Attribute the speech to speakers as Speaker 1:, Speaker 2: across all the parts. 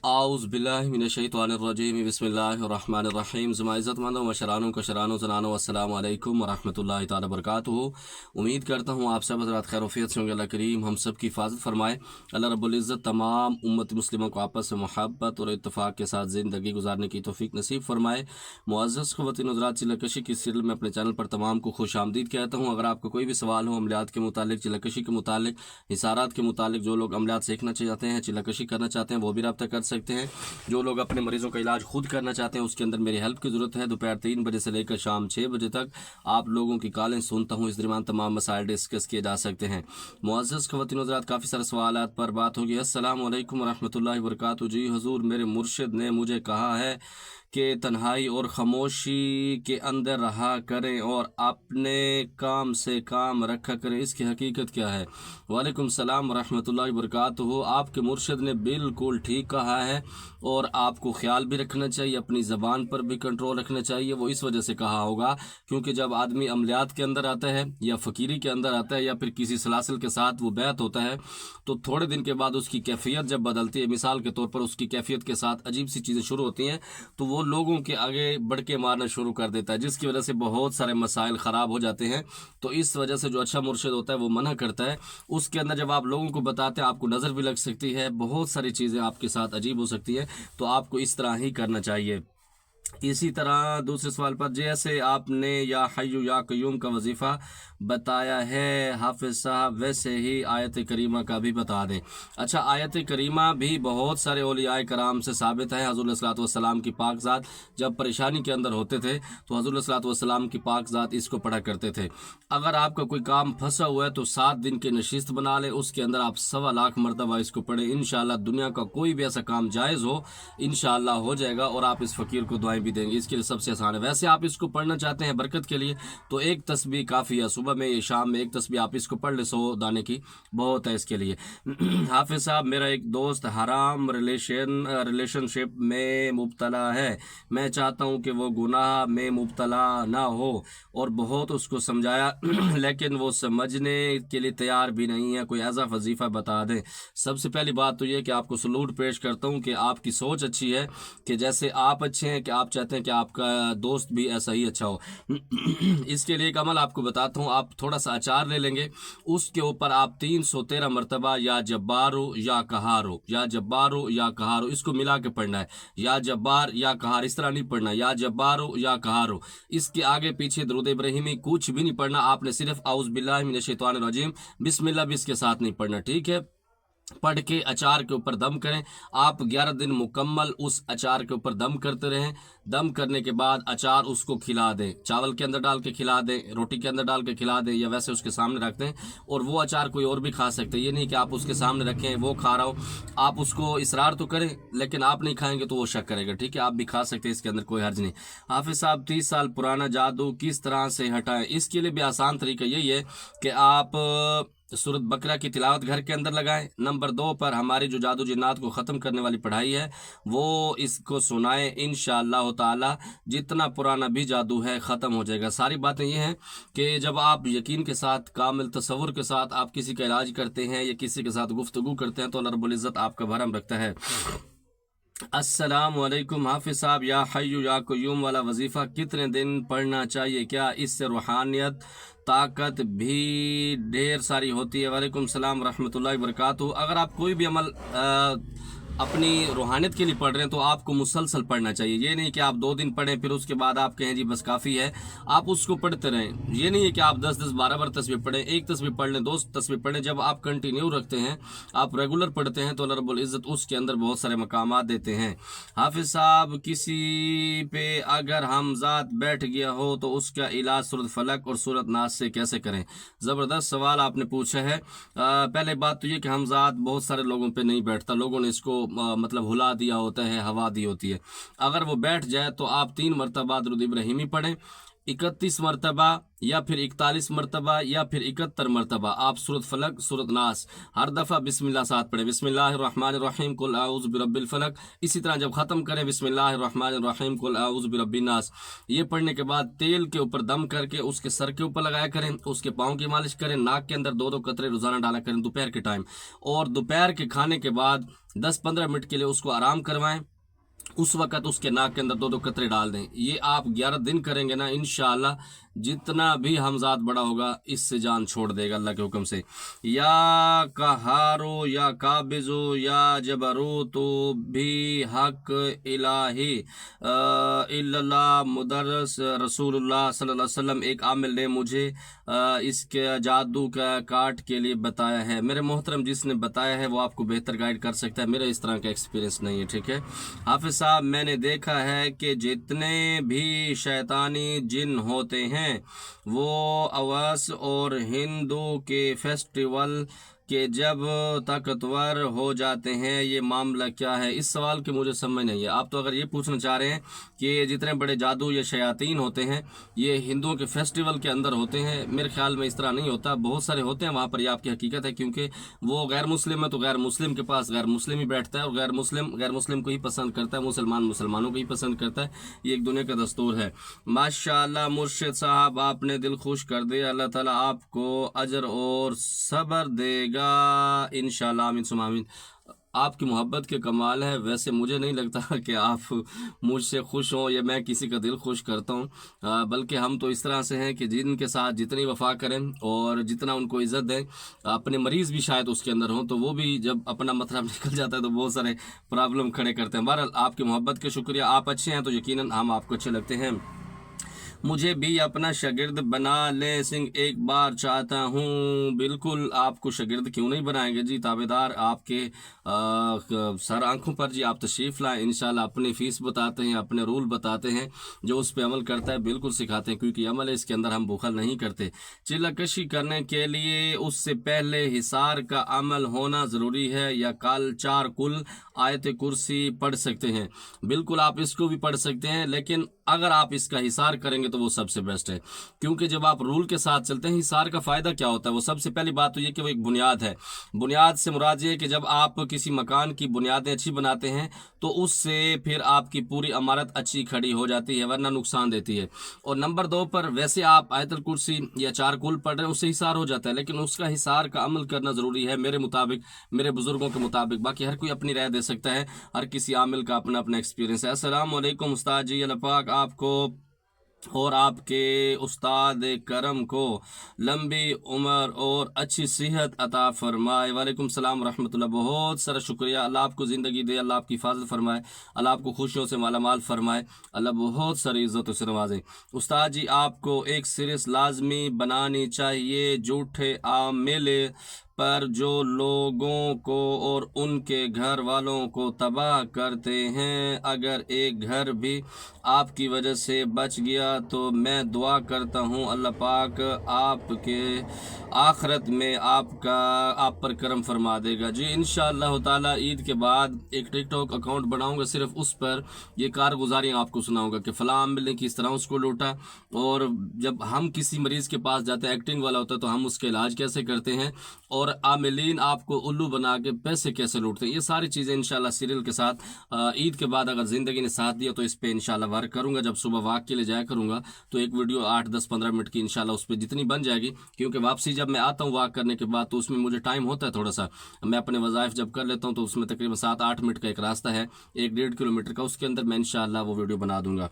Speaker 1: आउज़ बिल्लाहि मिनश्शैतानिर्रजीम बिस्मिल्लाहिर्रहमानिर्रहीम। ज़मा इज़्ज़त मंदों मशरानों कशरानों ज़नानों अस्सलामु अलैकुम वरहमतुल्लाहि ताला बरकातुहू। उम्मीद करता हूँ आप सब हज़रात खैर वफ़ियत से होंगे। अल्लाह करीम हम सब की हिफाजत फरमाए। अल्लाह रब्बुल इज़्ज़त तमाम उम्मत मुस्लिमों को आपस में मोहब्बत और इत्तफ़ाक़ के साथ ज़िंदगी गुजारने की तौफ़ीक नसीब फरमाए। मुअज़्ज़ज़ ख़वातीन हज़रात, चिल्लाकशी की सीरियल में अपने चैनल पर तमाम को खुश आमदीद कहता हूँ। अगर आपका कोई भी सवाल हो अमलियात के मुतालिक, चिल्लाकशी के मुतालिक, हिसारात के मुतालिक, जो लोग अमलियात सीखना चाहते हैं, चिल्लाकशी करना चाहते हैं, वो भी रब्ता कर सकते हैं। जो लोग अपने मरीज़ों का इलाज खुद करना चाहते हैं, उसके अंदर मेरी हेल्प की ज़रूरत है। दोपहर 3 बजे से लेकर शाम 6 बजे तक आप लोगों की कॉलें सुनता हूँ। इस दरमियान तमाम मसाइल डिस्कस किए जा सकते हैं। मुअज़्ज़ज़ ख़वातीन हज़रात, काफ़ी सारे सवालात पर बात होगी। अस्सलामु अलैकुम वरहमतुल्लाहि वबरकातुहू। जी हुज़ूर, मेरे मुर्शिद ने मुझे कहा है कि तन्हाई और ख़ामोशी के अंदर रहा करें और अपने काम से काम रखा करें, इसकी हकीकत क्या है? वालेकुम सलाम वरहमतुल्लाहि वबरकातुहू। आपके मुर्शिद ने बिल्कुल ठीक कहा है और आपको ख्याल भी रखना चाहिए, अपनी ज़बान पर भी कंट्रोल रखना चाहिए। वो इस वजह से कहा होगा क्योंकि जब आदमी अमलियात के अंदर आता है या फ़कीरी के अंदर आता है या फिर किसी सलासिल के साथ वो बैत होता है, तो थोड़े दिन के बाद उसकी कैफियत जब बदलती है, मिसाल के तौर पर उसकी कैफियत के साथ अजीब सी चीज़ें शुरू होती हैं, तो वो लोगों के आगे बढ़ के मारना शुरू कर देता है, जिसकी वजह से बहुत सारे मसाइल ख़राब हो जाते हैं। तो इस वजह से जो अच्छा मुर्शिद होता है वो मना करता है। उसके अंदर जब आप लोगों को बताते हैं, आपको नज़र भी लग सकती है, बहुत सारी चीज़ें आपके साथ अजीब हो सकती है, तो आपको इस तरह ही करना चाहिए। इसी तरह दूसरे सवाल पर, जैसे आपने या हय्यु या क़य्यूम का वजीफ़ा बताया है हाफिज़ साहब, वैसे ही आयत करीमा का भी बता दें। अच्छा, आयत करीमा भी बहुत सारे औलियाए कराम से साबित है। हज़रत सल्लल्लाहु अलैहि वसल्लम की पाक ज़ात जब परेशानी के अंदर होते थे तो हज़रत सल्लल्लाहु अलैहि वसल्लम की पाक ज़ात इसको पढ़ा करते थे। अगर आपका कोई काम फंसा हुआ है तो 7 दिन की नशिस्त बना लें, उसके अंदर आप 1.25 लाख मरतबा इसको पढ़ें। इंशाअल्लाह दुनिया का कोई भी ऐसा काम जायज़ हो, इंशाअल्लाह हो जाएगा और आप इस फ़कीर को दुआएं भी देंगे। इसके लिए सबसे आसान है। वैसे आप इसको पढ़ना चाहते हैं बरकत के लिए तो एक तस्बीह काफ़ी है। सुबह में या शाम में एक तस्बीह आप इसको पढ़ ले, 100 दाने की बहुत है इसके लिए। हाफिज़ साहब, मेरा एक दोस्त हराम रिलेशनशिप में मुब्तला है। मैं चाहता हूँ कि वो गुनाह में मुब्तला ना हो और बहुत उसको समझाया लेकिन वो समझने के लिए तैयार भी नहीं है। कोई ऐसा वजीफ़ा बता दें। सबसे पहली बात तो ये कि आपको सलूट पेश करता हूँ कि आपकी सोच अच्छी है, कि जैसे आप अच्छे हैं कि आप चाहते हैं कि आपका दोस्त भी ऐसा ही अच्छा हो। इसके लिए एक अमल आपको बताता हूँ। आप थोड़ा सा अचार ले लेंगे, उसके ऊपर आप 313 मरतबा या जब्बारो या कहारो, या जब्बारो या कहारो, इसको मिला के पढ़ना है। या जब्बार या कहार, इस तरह नहीं पढ़ना, या जब्बारो या कहारो। इसके आगे पीछे दुरूद इब्राहिमी कुछ भी नहीं पढ़ना। आपने सिर्फ औज़ बिल्लाहि मिनश शैतानिर रजीम बिस्मिल्लाह भी इसके साथ नहीं पढ़ना, ठीक है? पढ़ के अचार के ऊपर दम करें। आप 11 दिन मुकम्मल उस अचार के ऊपर दम करते रहें। दम करने के बाद अचार उसको खिला दें, चावल के अंदर डाल के खिला दें, रोटी के अंदर डाल के खिला दें, या वैसे उसके सामने रख दें। और वो अचार कोई और भी खा सकते हैं, ये नहीं कि आप उसके सामने रखें वो खा रहा हो। आप उसको इसरार तो करें, लेकिन आप नहीं खाएंगे तो वो शक करेगा, ठीक है? आप भी खा सकते हैं, इसके अंदर कोई हर्ज नहीं। हाफिज़ साहब, 30 साल पुराना जादू किस तरह से हटाएं? इसके लिए भी आसान तरीका यही है कि आप सूरत बकरा की तिलावत घर के अंदर लगाएं। नंबर 2 पर हमारी जो जादू जिन्नात को ख़त्म करने वाली पढ़ाई है वो इसको सुनाएं। इंशाअल्लाह ताला जितना पुराना भी जादू है ख़त्म हो जाएगा। सारी बातें ये हैं कि जब आप यकीन के साथ, कामिल तसव्वुर के साथ आप किसी का इलाज करते हैं या किसी के साथ गुफ्तगू करते हैं तो अल्लाह रब्बुल इज़्ज़त आपका भरम रखता है। अस्सलाम वालेकुम हाफिज़ साहब, या हय्यु या क़य्यूम वाला वजीफ़ा कितने दिन पढ़ना चाहिए? क्या इससे रूहानियत ताकत भी ढेर सारी होती है? वालेकुम सलाम रहमतुल्लाहि वबरकातुहू। अगर आप कोई भी अमल अपनी रूहानियत के लिए पढ़ रहे हैं तो आपको मुसलसल पढ़ना चाहिए। ये नहीं कि आप 2 दिन पढ़ें फिर उसके बाद आप कहें जी बस काफ़ी है। आप उसको पढ़ते रहें। ये नहीं है कि आप 10-10 12 तस्बीह पढ़ें, एक तस्बीह पढ़ लें, 2 तस्बीह पढ़ें। जब आप कंटिन्यू रखते हैं, आप रेगुलर पढ़ते हैं, तो अल्लाह रब्बुल इज़्ज़त उसके अंदर बहुत सारे मकामात देते हैं। हाफिज़ साहब, किसी पे अगर हमज़ात बैठ गया हो तो उसका इलाज सूरत फलक और सूरत नास से कैसे करें? ज़बरदस्त सवाल आपने पूछा है। पहले बात तो ये कि हमज़ात बहुत सारे लोगों पे नहीं बैठता, लोगों ने इसको मतलब हुला दिया होता है, हवा दी होती है। अगर वो बैठ जाए तो आप 3 मरतबा दुरूद इब्राहिमी पढ़ें, 31 मरतबा या फिर 41 मरतबा या फिर 71 मरतबा आप सूरत फलक सूरत नास हर दफ़ा बिस्मिल्लाह साथ पढ़े, बिस्मिल्लाहिर्रहमानिर्रहीम कुल आऊज़ु बिरब्बिल फलक। इसी तरह जब ख़त्म करें बिस्मिल्लाहिर्रहमानिर्रहीम कुल आऊज़ु बिरब्बिन नास। ये पढ़ने के बाद तेल के ऊपर दम करके उसके सर के ऊपर लगाया करें, उसके पाँव की मालिश करें, नाक के अंदर 2-2 कतरे रोज़ाना डाला करें दोपहर के टाइम, और दोपहर के खाने के बाद 10-15 मिनट के लिए उसको आराम करवाएं। उस वक़्त उसके नाक के अंदर 2-2 कतरे डाल दें। ये आप 11 दिन करेंगे ना, इंशाअल्लाह जितना भी हमजाद बड़ा होगा इससे जान छोड़ देगा अल्लाह के हुक्म से। या कहारो या काबिजो या जबरूतो भी हक इलाही इल्लल्लाह मुदर्रस रसूलुल्लाह सल्लल्लाहु अलैहि वसल्लम। एक आमिल ने मुझे इसके जादू का काट के लिए बताया है। मेरे मोहतरम जिसने बताया है वो आपको बेहतर गाइड कर सकता है, मेरा इस तरह का एक्सपीरियंस नहीं है, ठीक है। हाफिज साहब, मैंने देखा है कि जितने भी शैतानी जिन होते हैं वो अवस और हिंदू के फेस्टिवल कि जब ताकतवर हो जाते हैं, ये मामला क्या है? इस सवाल की मुझे समझ नहीं है। आप तो अगर ये पूछना चाह रहे हैं कि जितने बड़े जादू या शयातीन होते हैं ये हिंदुओं के फेस्टिवल के अंदर होते हैं, मेरे ख्याल में इस तरह नहीं होता। बहुत सारे होते हैं वहाँ पर, ये आपकी हकीकत है, क्योंकि वो गैर मुस्लिम है तो गैर मुस्लिम के पास गैर मुस्लिम ही बैठता है, और गैर मुस्लिम को ही पसंद करता है, मुसलमान मुसलमानों को ही पसंद करता है। ये एक दुनिया का दस्तूर है। माशाअल्लाह मुर्शिद साहब, आपने दिल खुश कर दिया। अल्लाह ताला आपको अजर और सब्र देगा इंशाअल्लाह, आमीन सुम्मा आमीन। आपकी मोहब्बत के कमाल है। वैसे मुझे नहीं लगता कि आप मुझसे खुश हों या मैं किसी का दिल खुश करता हूँ, बल्कि हम तो इस तरह से हैं कि जिनके साथ जितनी वफा करें और जितना उनको इज़्ज़त दें, अपने मरीज़ भी शायद उसके अंदर हों तो वो भी जब अपना मतलब निकल जाता है तो बहुत सारे प्रॉब्लम खड़े करते हैं। बहरहाल आपकी मोहब्बत के शुक्रिया। आप अच्छे हैं तो यकीनन हम आपको अच्छे लगते हैं। मुझे भी अपना शागिर्द बना ले सिंह, एक बार चाहता हूँ। बिल्कुल, आपको शागिर्द क्यों नहीं बनाएंगे जी, ताबेदार आपके सर आंखों पर जी। आप तशरीफ़ लाएँ, इंशाल्लाह अपनी फ़ीस बताते हैं, अपने रूल बताते हैं, जो उस पर अमल करता है बिल्कुल सिखाते हैं, क्योंकि अमल है इसके अंदर, हम बुखल नहीं करते। चिल्लाकशी करने के लिए उससे पहले हिसार का अमल होना ज़रूरी है या कल 4 कुल आयत कुर्सी पढ़ सकते हैं? बिल्कुल, आप इसको भी पढ़ सकते हैं, लेकिन अगर आप इसका हिसार करेंगे तो वो सबसे बेस्ट है, क्योंकि जब आप रूल के साथ चलते हैं, हिसार का फ़ायदा क्या होता है? वो सबसे पहली बात तो ये कि वो एक बुनियाद है। बुनियाद से मुराद ये है कि जब आप किसी मकान की बुनियादें अच्छी बनाते हैं तो उससे फिर आपकी पूरी इमारत अच्छी खड़ी हो जाती है, वरना नुकसान देती है। और नंबर 2 पर, वैसे आप आयतुल कुर्सी या 4 कुल पढ़ रहे हैं, उससे हिसार हो जाता है, लेकिन उसका हिसार का अमल करना ज़रूरी है मेरे मुताबिक, मेरे बुजुर्गों के मुताबिक। बाकी हर कोई अपनी राय दे सकता है, हर किसी आमिल का अपना अपना एक्सपीरियंस है। अस्सलाम वालेकुम उस्ताद जी, अल्लाह पाक आपको और आपके उस्ताद करम को लंबी उम्र और अच्छी सेहत अता फरमाए। वालेकुम सलाम रहमतुल्लाह, बहुत सारा शुक्रिया। अल्लाह आपको ज़िंदगी दे, अल्लाह आपकी हिफाजत फरमाए, अल्लाह आपको खुशियों से मालामाल फरमाए, अल्लाह बहुत सारी इज़्ज़तों से नवाजे। उस्ताद जी, आपको एक सीरीज़ लाजमी बनानी चाहिए, झूठे आमिल पर जो लोगों को और उनके घर वालों को तबाह करते हैं। अगर एक घर भी आपकी वजह से बच गया तो मैं दुआ करता हूँ अल्लाह पाक आपके आखिरत में आप पर करम फरमा देगा। जी इंशाअल्लाह ताला ईद के बाद एक टिकटॉक अकाउंट बनाऊंगा, सिर्फ उस पर ये कारगुजारियाँ आपको सुनाऊंगा कि फ़लाँ आमिल ने किस तरह उसको लूटा, और जब हम किसी मरीज़ के पास जाते हैं, एक्टिंग वाला होता है, तो हम उसका इलाज कैसे करते हैं, और आमिलीन आपको उल्लू बना के पैसे कैसे लूटते हैं। ये सारी चीज़ें इंशाल्लाह सीरियल के साथ ईद के बाद अगर ज़िंदगी ने साथ दिया तो इस पे इंशाल्लाह वर्क करूँगा। जब सुबह वॉक के लिए जाया करूँगा तो एक वीडियो 8-10-15 मिनट की इंशाल्लाह उस पर जितनी बन जाएगी, क्योंकि वापसी जब मैं आता हूँ वॉक करने के बाद तो उसमें मुझे टाइम होता है थोड़ा सा, मैं अपने वज़ाइफ जब कर लेता हूँ तो उसमें तकरीबन 7-8 मिनट का एक रास्ता है, 1-1.5 किलोमीटर का, उसके अंदर मैं इंशाल्लाह वो वीडियो बना दूँगा।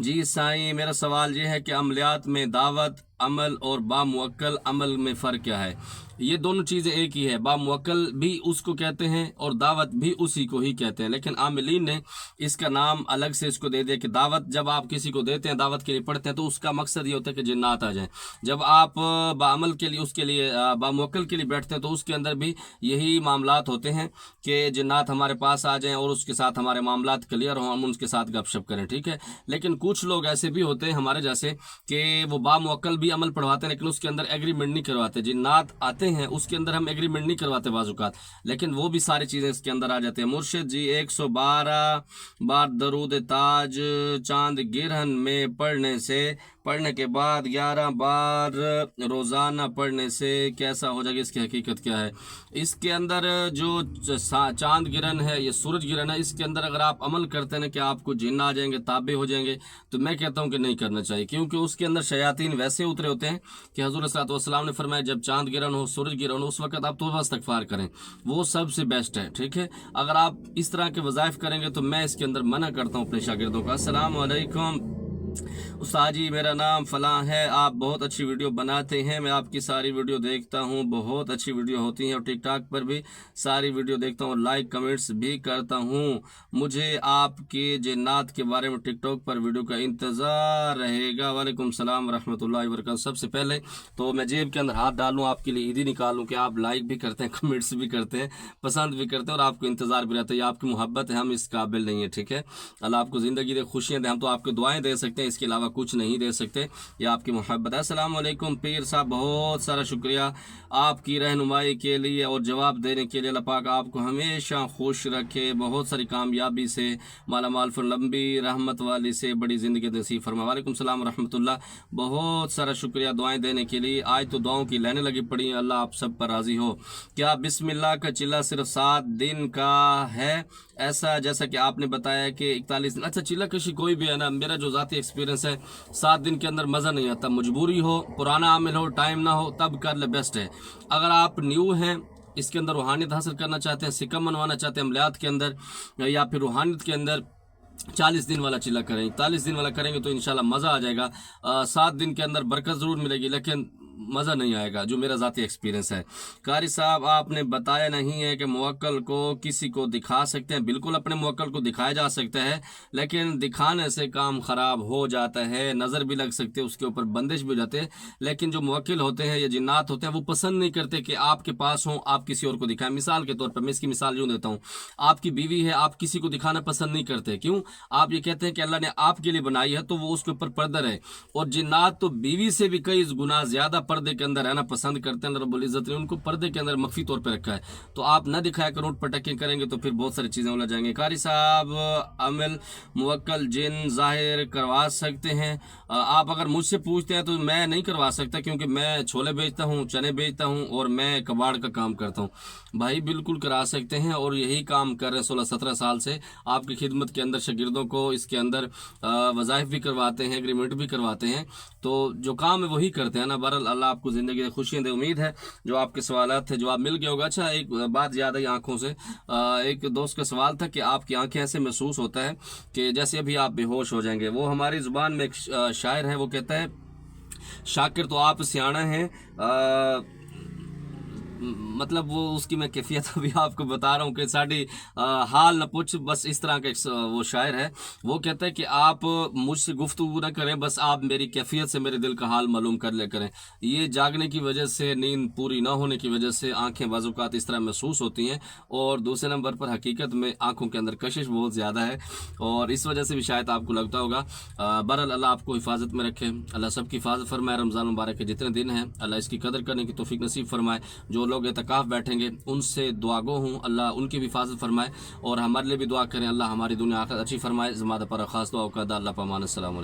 Speaker 1: जी साईं, मेरा सवाल ये है कि अमलियात में दावत अमल और बामुअक्कल अमल में फ़र्क क्या है? ये दोनों चीज़ें एक ही है। बामुअक्कल भी उसको कहते हैं और दावत भी उसी को ही कहते हैं, लेकिन आमिलीन ने इसका नाम अलग से इसको दे दिया कि दावत जब आप किसी को देते हैं, दावत के लिए पढ़ते हैं, तो उसका मकसद ये होता है कि जिन्नात आ जाएं। जब आप बामल के लिए उसके लिए बामुअक्कल के लिए बैठते हैं तो उसके अंदर भी यही मामलात होते हैं कि जिन्नात हमारे पास आ जाएं और उसके साथ हमारे मामलात क्लियर हों, हम उनके साथ गपशप करें, ठीक है। लेकिन कुछ लोग ऐसे भी होते हैं हमारे जैसे कि वो बामुअक्कल भी अमल पढ़वाते हैं लेकिन उसके अंदर एग्रीमेंट नहीं करवाते। जिन्नात आते کرتے ہیں اس کے اندر ہم ایگریمنٹ نہیں کرواتے بعض اوقات، لیکن وہ بھی ساری چیزیں اس کے اندر آ جاتے ہیں۔ مرشد جی 112 بار درود تاج چاند گرہن میں پڑھنے کے بعد 11 بار روزانہ پڑھنے سے کیسا ہو جائے گا، اس کی حقیقت کیا ہے؟ اس کے اندر جو چاند گرہن ہے، یہ سورج گرہن ہے، اس کے اندر اگر آپ عمل کرتے ہیں کہ آپ کو جن آ جائیں گے، تابع ہو جائیں گے، تو میں کہتا ہوں کہ نہیں کرنا چاہیے، کیونکہ اس کے اندر شیاطین ویسے اترے ہوتے ہیں کہ حضور صلی اللہ علیہ وسلم نے فرمایا جب چاند گرہن ہو، سورج گرہن ہو، اس وقت آپ توبہ استغفار کریں، وہ سب سے بیسٹ ہے، ٹھیک ہے؟ اگر آپ اس طرح کے وظائف کریں گے تو میں اس کے اندر منع کرتا ہوں اپنے شاگردوں کا۔ السلام علیکم استاد جی، میرا نام فلاں ہے، آپ بہت اچھی ویڈیو بناتے ہیں، میں آپ کی ساری ویڈیو دیکھتا ہوں، بہت اچھی ویڈیو ہوتی ہیں، اور ٹک ٹاک پر بھی ساری ویڈیو دیکھتا ہوں اور لائک کمنٹس بھی کرتا ہوں، مجھے آپ کے جنات کے بارے میں ٹک ٹاک پر ویڈیو کا انتظار رہے گا۔ وعلیکم السلام ورحمۃ اللہ وبرکاتہ۔ سب سے پہلے تو میں جیب کے اندر ہاتھ ڈالوں، آپ کے لیے عیدی نکالوں کہ آپ لائک بھی کرتے ہیں، کمنٹس بھی کرتے ہیں، پسند بھی کرتے ہیں، اور آپ کو انتظار بھی رہتا ہے، یہ آپ کی محبت ہے، ہم اس قابل نہیں ہیں، ٹھیک ہے؟ اللہ آپ کو زندگی دے، خوشیاں دے، ہم تو آپ کو دعائیں دے سکتے ہیں، اس کے علاوہ کچھ نہیں دے سکتے، یہ آپ کی محبت ہے۔ السلام علیکم پیر صاحب، بہت سارا شکریہ آپ کی رہنمائی کے لیے اور جواب دینے کے لیے، اللہ پاک آپ کو ہمیشہ خوش رکھے، بہت ساری کامیابی سے مالا مال، لمبی رحمت والی سے بڑی زندگی نصیب فرمائے۔ وعلیکم السلام ورحمۃ اللہ، بہت سارا شکریہ دعائیں دینے کے لیے، آج تو دعاؤں کی لائنیں لگی پڑی ہیں، اللہ آپ سب پر راضی ہو۔ کیا بسم اللہ کا چلہ صرف 7 دن کا ہے، ایسا جیسا کہ آپ نے بتایا کہ 41 دن؟ اچھا، چلہ کشی کوئی بھی ہے نا، میرا جو ذاتی ایکسپیرینس ہے، 7 دن کے اندر مزہ نہیں آتا، مجبوری ہو، پرانا عامل ہو، ٹائم نہ ہو، تب کر لے، بیسٹ ہے۔ اگر آپ نیو ہیں، اس کے اندر روحانیت حاصل کرنا چاہتے ہیں، سکم منوانا چاہتے ہیں عملیات کے اندر یا پھر روحانیت کے اندر، 40 دن والا چلہ کریں، 41 دن والا کریں گے تو انشاءاللہ مزہ آ جائے گا۔ 7 دن کے اندر برکت ضرور ملے گی، لیکن مزہ نہیں آئے گا، جو میرا ذاتی ایکسپیرینس ہے۔ قاری صاحب، آپ نے بتایا نہیں ہے کہ موکل کو کسی کو دکھا سکتے ہیں؟ بالکل اپنے موکل کو دکھایا جا سکتا ہے، لیکن دکھانے سے کام خراب ہو جاتا ہے، نظر بھی لگ سکتے، اس کے اوپر بندش بھی ہو جاتے ہیں، لیکن جو موکل ہوتے ہیں یا جنات ہوتے ہیں وہ پسند نہیں کرتے کہ آپ کے پاس ہوں، آپ کسی اور کو دکھائیں۔ مثال کے طور پر میں اس کی مثال یوں دیتا ہوں، آپ کی بیوی ہے، آپ کسی کو دکھانا پسند نہیں کرتے، کیوں؟ آپ یہ کہتے ہیں کہ اللہ نے آپ کے لیے بنائی ہے تو وہ اس کے اوپر پردہ رہے، اور جنات تو بیوی سے بھی کئی گنا زیادہ پردے کے اندر رہنا پسند کرتے ہیں، رب العزت نے ان کو پردے کے اندر مخفی طور پہ رکھا ہے، تو آپ نہ دکھایا کرو، پٹکیں کریں گے تو پھر بہت ساری چیزیں الجھ جائیں گے۔ قاری صاحب، عمل موکل جن ظاہر کروا سکتے ہیں؟ آپ اگر مجھ سے پوچھتے ہیں تو میں نہیں کروا سکتا، کیونکہ میں چھولے بیچتا ہوں، چنے بیچتا ہوں، اور میں کباڑ کا کام کرتا ہوں۔ بھائی بالکل کرا سکتے ہیں، اور یہی کام کر رہے 16-17 سال سے آپ کی خدمت کے اندر، شاگردوں کو اس کے اندر وظائف بھی کرواتے ہیں، ایگریمنٹ بھی کرواتے ہیں، تو جو کام ہے وہی کرتے ہیں نا۔ بہرحال اللہ آپ کو زندگی میں خوشیاں دے، امید ہے جو آپ کے سوالات تھے جواب مل گیا ہوگا۔ اچھا، ایک بات یاد آئی آنکھوں سے، ایک دوست کا سوال تھا کہ آپ کی آنکھیں ایسے محسوس ہوتا ہے کہ جیسے ابھی آپ بے ہوش ہو جائیں گے۔ وہ ہماری زبان میں ایک شاعر ہے، وہ کہتا ہے شاکر تو آپ سیاںہ ہیں، مطلب وہ اس کی میں کیفیت ابھی آپ کو بتا رہا ہوں کہ ساڑھی حال نہ پوچھ، بس اس طرح کا ایک وہ شاعر ہے، وہ کہتا ہے کہ آپ مجھ سے گفتگو نہ کریں، بس آپ میری کیفیت سے میرے دل کا حال معلوم کر لے کریں۔ یہ جاگنے کی وجہ سے، نیند پوری نہ ہونے کی وجہ سے آنکھیں بعض اوقات اس طرح محسوس ہوتی ہیں، اور دوسرے نمبر پر حقیقت میں آنکھوں کے اندر کشش بہت زیادہ ہے، اور اس وجہ سے بھی شاید آپ کو لگتا ہوگا۔ بہرحال اللہ آپ کو حفاظت میں رکھے، اللہ سب کی حفاظت فرمائے۔ رمضان مبارک کے جتنے دن ہیں اللہ اس کی قدر کرنے کی توفیق نصیب فرمائے۔ جو لوگ اعتکاف بیٹھیں گے ان سے دعا گو ہوں، اللہ ان کی بھی حفاظت فرمائے، اور ہمارے لیے بھی دعا کریں، اللہ ہماری دنیا آخرت اچھی فرمائے۔ زمادہ پر خاص دعا کا اللہ پامان۔ السلام علیکم۔